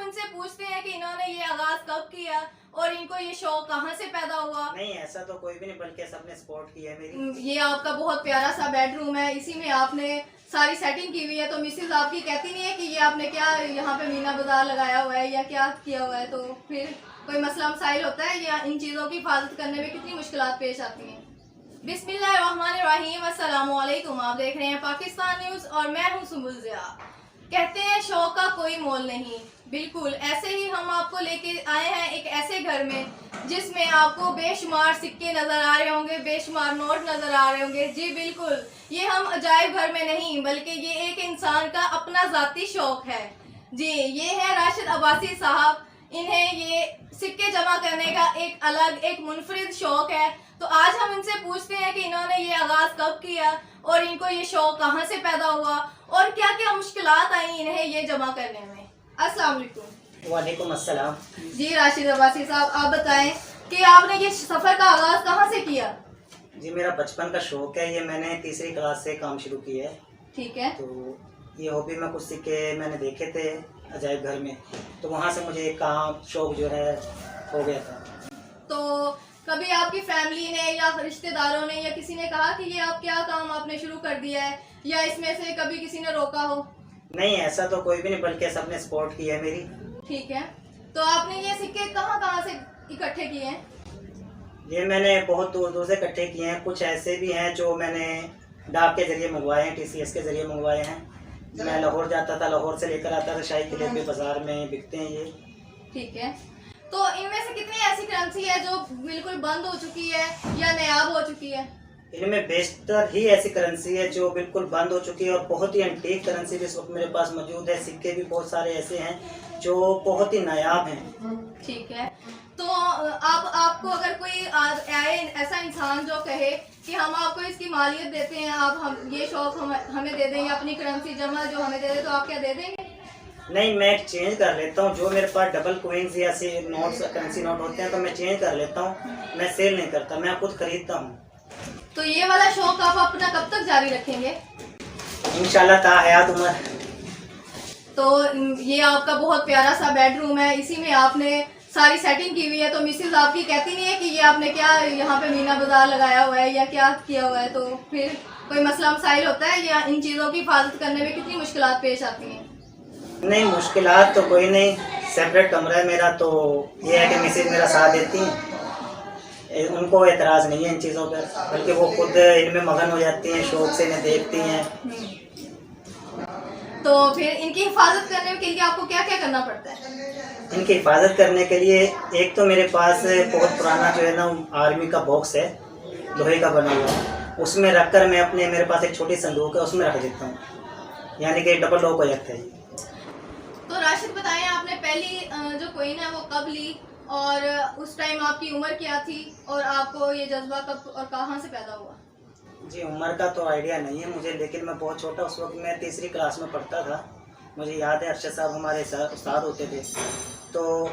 इनसे पूछते हैं कि इन्होंने ये आगाज कब किया और इनको ये शौक कहाँ से पैदा हुआ। नहीं, ऐसा तो कोई भी नहीं, बल्कि सबने सपोर्ट की है मेरी। ये आपका बहुत प्यारा सा बेडरूम है, इसी में आपने सारी सेटिंग की हुई है, तो मिसेज आपकी कहती नहीं है कि ये आपने क्या यहाँ पे मीना बाजार लगाया हुआ है या क्या किया हुआ है, तो फिर कोई मसला मसाइल होता है या इन चीज़ों की हिफाजत करने में कितनी मुश्किलात पेश आती हैं। बिस्मिल्लाहिर्रहमानिर्रहीम, अस्सलाम वालेकुम। आप देख रहे हैं पाकिस्तान न्यूज़ और मैं हूँ सुम्बुल ज़िया। कहते हैं शौक का कोई मोल नहीं, बिल्कुल ऐसे ही हम आपको लेके आए हैं एक ऐसे घर में जिसमें आपको बेशुमार सिक्के नजर आ रहे होंगे, बेशुमार नोट नजर आ रहे होंगे। जी बिल्कुल, ये हम अजायब घर में नहीं बल्कि ये एक इंसान का अपना ज़ाती शौक है। जी, ये है राशिद अब्बासी साहब। इन्हें ये सिक्के जमा करने का एक अलग एक मुनफरिद शौक है। तो आज हम इनसे पूछते हैं कि इन्होंने ये आगाज कब किया और इनको ये शौक कहाँ से पैदा हुआ और क्या क्या मुश्किलात आई इन्हें ये जमा करने में। अस्सलाम वालेकुम। वालेकुम अस्सलाम। जी राशिद अब्बासी साहब, आप बताएं कि आपने ये सफर का आगाज कहाँ से किया। जी, मेरा बचपन का शौक है, ये मैंने तीसरी क्लास से काम शुरू किया है। ठीक है। तो ये हॉबी में कुछ सिक्के मैंने देखे थे अजायब घर में, तो वहाँ से मुझे एक काम शौक जो है हो गया था। तो कभी आपकी फैमिली ने या रिश्तेदारों ने या किसी ने कहा कि ये आप क्या काम आपने शुरू कर दिया है, या इसमें से कभी किसी ने रोका हो। नहीं, ऐसा तो कोई भी नहीं, बल्कि सबने सपोर्ट की है मेरी। ठीक है। तो आपने ये सिक्के कहाँ कहाँ से इकट्ठे किए हैं। ये मैंने बहुत दूर दूर से इकट्ठे किए हैं। कुछ ऐसे भी हैं जो मैंने डाक के जरिए मंगवाए हैं, TCS के जरिए मंगवाए हैं। मैं लाहौर जाता था, लाहौर से लेकर आता था, शाही किले पे बाजार में बिकते हैं ये। ठीक है। तो इनमें से कितनी ऐसी करेंसी है जो बिल्कुल बंद हो चुकी है या नायाब हो चुकी है। इनमें बेशतर ही ऐसी करेंसी है जो बिल्कुल बंद हो चुकी है और बहुत ही एंटीक करेंसी भी इस वक्त मेरे पास मौजूद है। सिक्के भी बहुत सारे ऐसे हैं जो बहुत ही नायाब हैं। ठीक है। तो आपको अगर कोई आए ऐसा इंसान जो कहे कि हम आपको इसकी मालियत देते हैं, आप हम ये शौक हमें दे दें या अपनी करेंसी जमा जो हमें दे दे, तो आप क्या दे देंगे। नहीं, मैं चेंज कर लेता हूँ। जो मेरे पास डबल कोइंस या ऐसे नोट्स करेंसी नोट होते हैं तो मैं चेंज कर लेता हूँ। मैं सेल नहीं करता, मैं खुद खरीदता हूँ। तो ये वाला शौक आप अपना कब तक जारी रखेंगे। इंशाल्लाह ता हयात उम्र। तो ये आपका बहुत प्यारा सा बेडरूम है, इसी में आपने सारी सेटिंग की हुई है, तो मिसेज आपकी कहती नहीं है कि ये आपने क्या यहाँ पे मीना बाजार लगाया हुआ है या क्या किया हुआ है, तो फिर कोई मसला मसाइल होता है या इन चीज़ों की हिफाजत करने में कितनी मुश्किलात पेश आती हैं। नहीं, मुश्किलात तो कोई नहीं। सेपरेट कमरा है मेरा, तो ये है कि मिसेज मेरा साथ देती हैं। उनको एतराज़ नहीं है इन चीज़ों पर, बल्कि वो खुद इनमें मगन हो जाती हैं, शौक से इन्हें देखती हैं। तो फिर इनकी हिफाजत करने के लिए आपको क्या क्या करना पड़ता है। इनकी हिफाजत करने के लिए एक तो मेरे पास बहुत पुराना जो है ना आर्मी का बॉक्स है, लोहे का बना हुआ, उसमें रख कर मैं अपने मेरे पास एक छोटी संदूक है उसमें रख देता हूँ, यानी कि डबल लॉक हो जाता है। तो राशिद बताएं, आपने पहली जो कोइन है वो कब ली और उस टाइम आपकी उम्र क्या थी और आपको ये जज्बा कब और कहाँ से पैदा हुआ। जी, उम्र का तो आइडिया नहीं है मुझे, लेकिन मैं बहुत छोटा, उस वक्त मैं तीसरी क्लास में पढ़ता था। मुझे याद है अरशद साहब हमारे उस्ताद होते थे, तो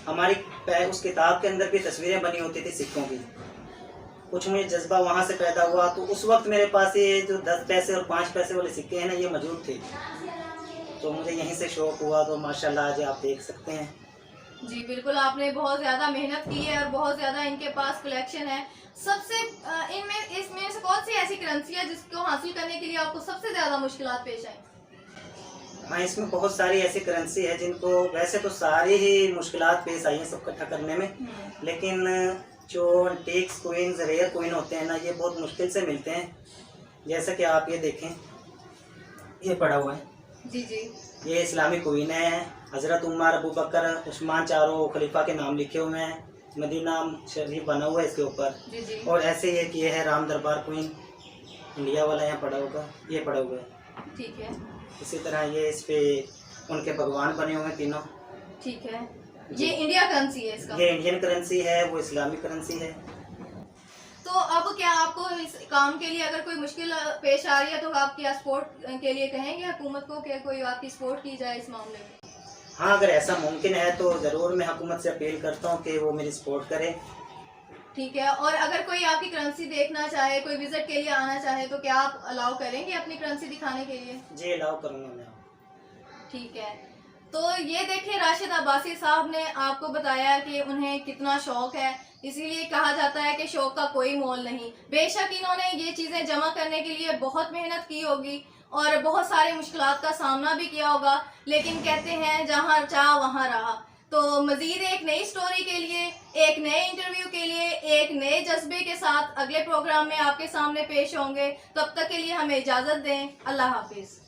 हमारी उस किताब के अंदर भी तस्वीरें बनी होती थी सिक्कों की। कुछ मुझे जज्बा वहाँ से पैदा हुआ। तो उस वक्त मेरे पास ये जो 10 पैसे और 5 पैसे वाले सिक्के हैं ना, ये मौजूद थे, तो मुझे यहीं से शौक़ हुआ। तो माशाल्लाह आज आप देख सकते हैं। जी बिल्कुल, आपने बहुत ज़्यादा मेहनत की है और बहुत ज़्यादा इनके पास कलेक्शन है। सबसे इसमें से कौन सी ऐसी करेंसी है जिसको हासिल करने के लिए आपको सबसे ज़्यादा मुश्किलात पेश आई। हाँ, इसमें बहुत सारी ऐसी करेंसी है जिनको वैसे तो सारी ही मुश्किलात पेश आई हैं सब इकट्ठा करने में, लेकिन जो टेक्स कोइंस रेयर कोइन होते हैं ना, ये बहुत मुश्किल से मिलते हैं। जैसा कि आप ये देखें, ये पड़ा हुआ है। जी जी। ये इस्लामी कोइन है। हज़रत उमर, अबू बकर, उस्मान, चारों खलीफा के नाम लिखे हुए हैं। मदीना शरीफ बना हुआ है इसके ऊपर। जी जी। और ऐसे ही एक ये है राम दरबार कोइन, इंडिया वाला यहाँ पड़ा होगा, ये पड़ा हुआ है। ठीक है। इसी तरह ये इस पे उनके भगवान बने हुए हैं तीनों। ठीक है। ये इंडिया करेंसी है इसका। ये इंडियन करेंसी है, वो इस्लामिक करेंसी है। तो अब क्या आपको इस काम के लिए अगर कोई मुश्किल पेश आ रही है तो आप क्या सपोर्ट के लिए कहेंगे हुकूमत को कि कोई आपकी सपोर्ट की जाए इस मामले में। हाँ, अगर ऐसा मुमकिन है तो ज़रूर मैं हुकूमत से अपील करता हूँ कि वो मेरी सपोर्ट करे। ठीक है। और अगर कोई आपकी करेंसी देखना चाहे, कोई विजिट के लिए आना चाहे, तो क्या आप अलाउ करेंगे अपनी करेंसी दिखाने के लिए। जी, अलाउ करूँगा मैं। ठीक है। तो ये देखिए राशिद अब्बासी साहब ने आपको बताया कि उन्हें कितना शौक है, इसीलिए कहा जाता है कि शौक का कोई मोल नहीं। बेशक इन्होंने ये चीज़ें जमा करने के लिए बहुत मेहनत की होगी और बहुत सारी मुश्किलात का सामना भी किया होगा, लेकिन कहते हैं जहाँ चाह वहाँ रहा। तो मज़ीद एक नई स्टोरी के लिए, एक नए इंटरव्यू के लिए, एक नए जज्बे के साथ अगले प्रोग्राम में आपके सामने पेश होंगे। तब तक के लिए हमें इजाज़त दें। अल्लाह हाफिज़।